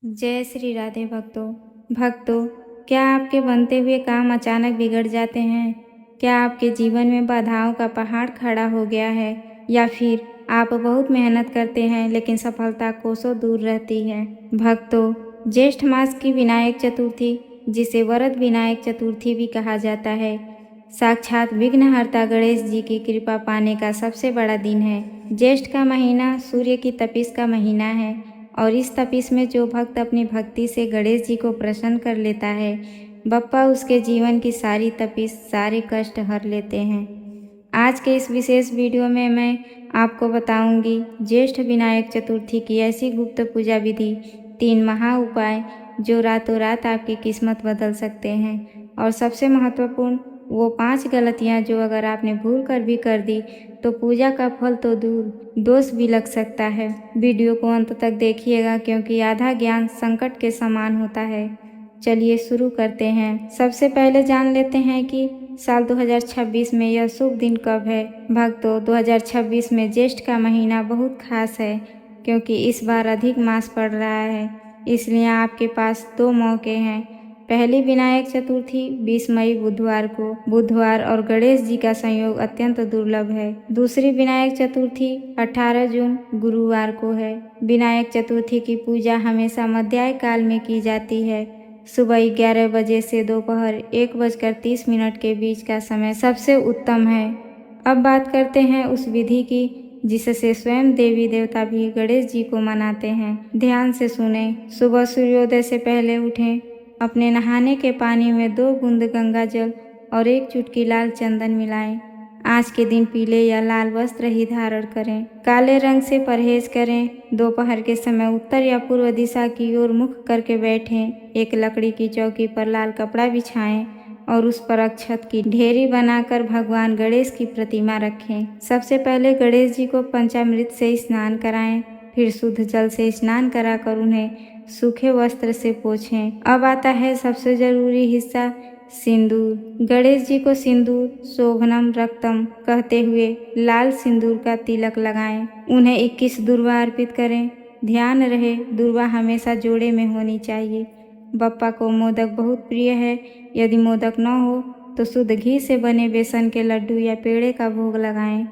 जय श्री राधे भक्तों, क्या आपके बनते हुए काम अचानक बिगड़ जाते हैं? क्या आपके जीवन में बाधाओं का पहाड़ खड़ा हो गया है? या फिर आप बहुत मेहनत करते हैं लेकिन सफलता कोसों दूर रहती है? भक्तों, ज्येष्ठ मास की विनायक चतुर्थी, जिसे वरद विनायक चतुर्थी भी कहा जाता है, साक्षात विघ्नहर्ता गणेश जी की कृपा पाने का सबसे बड़ा दिन है। ज्येष्ठ का महीना सूर्य की तपिश का महीना है और इस तपिश में जो भक्त अपनी भक्ति से गणेश जी को प्रसन्न कर लेता है, बप्पा उसके जीवन की सारी तपिश, सारे कष्ट हर लेते हैं। आज के इस विशेष वीडियो में मैं आपको बताऊंगी ज्येष्ठ विनायक चतुर्थी की ऐसी गुप्त पूजा विधि, 3 महा उपाय जो रातों रात आपकी किस्मत बदल सकते हैं। और सबसे महत्वपूर्ण वो 5 गलतियां जो अगर आपने भूल कर भी कर दी तो पूजा का फल तो दूर, दोष भी लग सकता है। वीडियो को अंत तक देखिएगा क्योंकि आधा ज्ञान संकट के समान होता है। चलिए शुरू करते हैं। सबसे पहले जान लेते हैं कि साल 2026 में यह शुभ दिन कब है। भक्तों, 2026 में ज्येष्ठ का महीना बहुत खास है क्योंकि इस बार अधिक मास पड़ रहा है, इसलिए आपके पास 2 मौके हैं। पहली विनायक चतुर्थी 20 मई बुधवार और गणेश जी का संयोग अत्यंत दुर्लभ है। दूसरी विनायक चतुर्थी 18 जून गुरुवार को है। विनायक चतुर्थी की पूजा हमेशा मध्याह्न काल में की जाती है। सुबह 11 बजे से दोपहर 1:30 के बीच का समय सबसे उत्तम है। अब बात करते हैं उस विधि की जिससे स्वयं देवी देवता भी गणेश जी को मनाते हैं। ध्यान से सुने। सुबह सूर्योदय से पहले उठें। अपने नहाने के पानी में 2 बूंद गंगा जल और 1 चुटकी लाल चंदन मिलाएं। आज के दिन पीले या लाल वस्त्र ही धारण करें। काले रंग से परहेज करें। दोपहर के समय उत्तर या पूर्व दिशा की ओर मुख करके बैठें। एक लकड़ी की चौकी पर लाल कपड़ा बिछाएं और उस पर अक्षत की ढेरी बनाकर भगवान गणेश की प्रतिमा रखें। सबसे पहले गणेश जी को पंचामृत से स्नान कराएं, फिर शुद्ध जल से स्नान कराकर उन्हें सूखे वस्त्र से पोंछें। अब आता है सबसे जरूरी हिस्सा, सिंदूर। गणेश जी को सिंदूर शोभनम रक्तम कहते हुए लाल सिंदूर का तिलक लगाएं। उन्हें 21 दूर्वा अर्पित करें। ध्यान रहे दूर्वा हमेशा जोड़े में होनी चाहिए। बप्पा को मोदक बहुत प्रिय है। यदि मोदक न हो तो शुद्ध घी से बने बेसन के लड्डू या पेड़े का भोग लगाएं।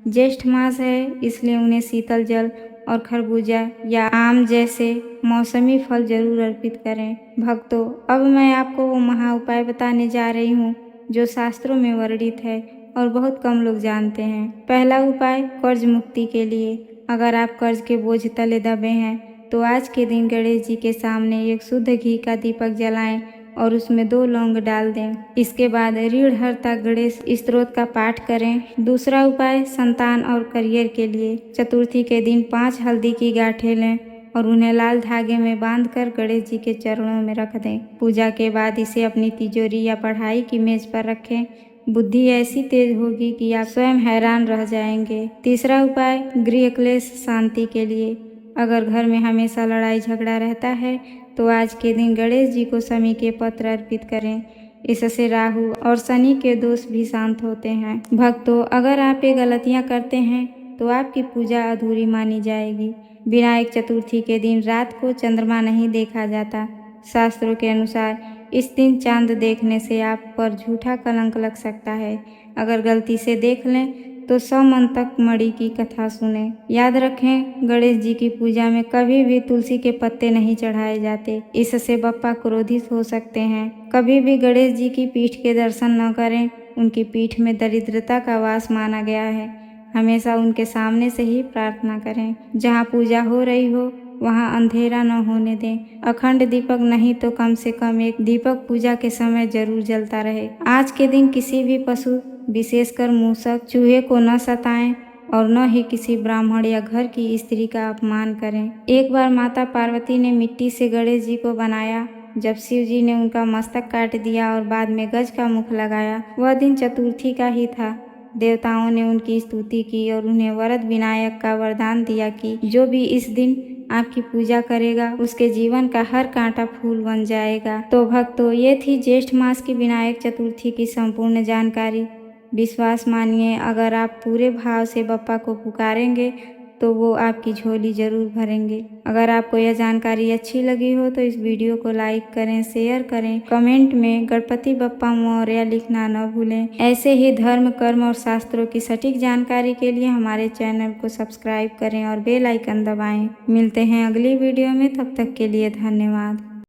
ज्येष्ठ मास है इसलिए उन्हें शीतल जल और खरबूजा या आम जैसे मौसमी फल जरूर अर्पित करें। भक्तों, अब मैं आपको वो महा उपाय बताने जा रही हूँ जो शास्त्रों में वर्णित है और बहुत कम लोग जानते हैं। पहला उपाय कर्ज मुक्ति के लिए। अगर आप कर्ज के बोझ तले दबे हैं तो आज के दिन गणेश जी के सामने एक शुद्ध घी का दीपक जलाएं और उसमें 2 लौंग डाल दें। इसके बाद ऋणहर्ता गणेश स्तोत्र का पाठ करें। दूसरा उपाय संतान और करियर के लिए। चतुर्थी के दिन 5 हल्दी की गांठें लें और उन्हें लाल धागे में बांधकर गणेश जी के चरणों में रख दें। पूजा के बाद इसे अपनी तिजोरी या पढ़ाई की मेज पर रखें। बुद्धि ऐसी तेज होगी कि आप स्वयं हैरान रह जाएंगे। तीसरा उपाय गृह क्लेश शांति के लिए। अगर घर में हमेशा लड़ाई झगड़ा रहता है तो आज के दिन गणेश जी को शमी के पत्र अर्पित करें। इससे राहु और शनि के दोष भी शांत होते हैं। भक्तों, अगर आप ये गलतियां करते हैं तो आपकी पूजा अधूरी मानी जाएगी। विनायक चतुर्थी के दिन रात को चंद्रमा नहीं देखा जाता। शास्त्रों के अनुसार इस दिन चांद देखने से आप पर झूठा कलंक लग सकता है। अगर गलती से देख लें तो 100 मन तक मणि की कथा सुने। याद रखें, गणेश जी की पूजा में कभी भी तुलसी के पत्ते नहीं चढ़ाए जाते, इससे बप्पा क्रोधित हो सकते हैं। कभी भी गणेश जी की पीठ के दर्शन न करें, उनकी पीठ में दरिद्रता का वास माना गया है। हमेशा उनके सामने से ही प्रार्थना करें। जहाँ पूजा हो रही हो वहाँ अंधेरा न होने दें। अखंड दीपक नहीं तो कम से कम एक दीपक पूजा के समय जरूर जलता रहे। आज के दिन किसी भी पशु, विशेषकर मूषक, चूहे को न सताएं और न ही किसी ब्राह्मण या घर की स्त्री का अपमान करें। एक बार माता पार्वती ने मिट्टी से गणेश जी को बनाया। जब शिव जी ने उनका मस्तक काट दिया और बाद में गज का मुख लगाया, वह दिन चतुर्थी का ही था। देवताओं ने उनकी स्तुति की और उन्हें वरद विनायक का वरदान दिया कि जो भी इस दिन आपकी पूजा करेगा उसके जीवन का हर कांटा फूल बन जाएगा। तो भक्तों, ये थी ज्येष्ठ मास की विनायक चतुर्थी की संपूर्ण जानकारी। विश्वास मानिए, अगर आप पूरे भाव से बप्पा को पुकारेंगे तो वो आपकी झोली ज़रूर भरेंगे। अगर आपको यह जानकारी अच्छी लगी हो तो इस वीडियो को लाइक करें, शेयर करें, कमेंट में गणपति बप्पा मोरया लिखना न भूलें। ऐसे ही धर्म, कर्म और शास्त्रों की सटीक जानकारी के लिए हमारे चैनल को सब्सक्राइब करें और बेल आइकन दबाएं। मिलते हैं अगली वीडियो में, तब तक के लिए धन्यवाद।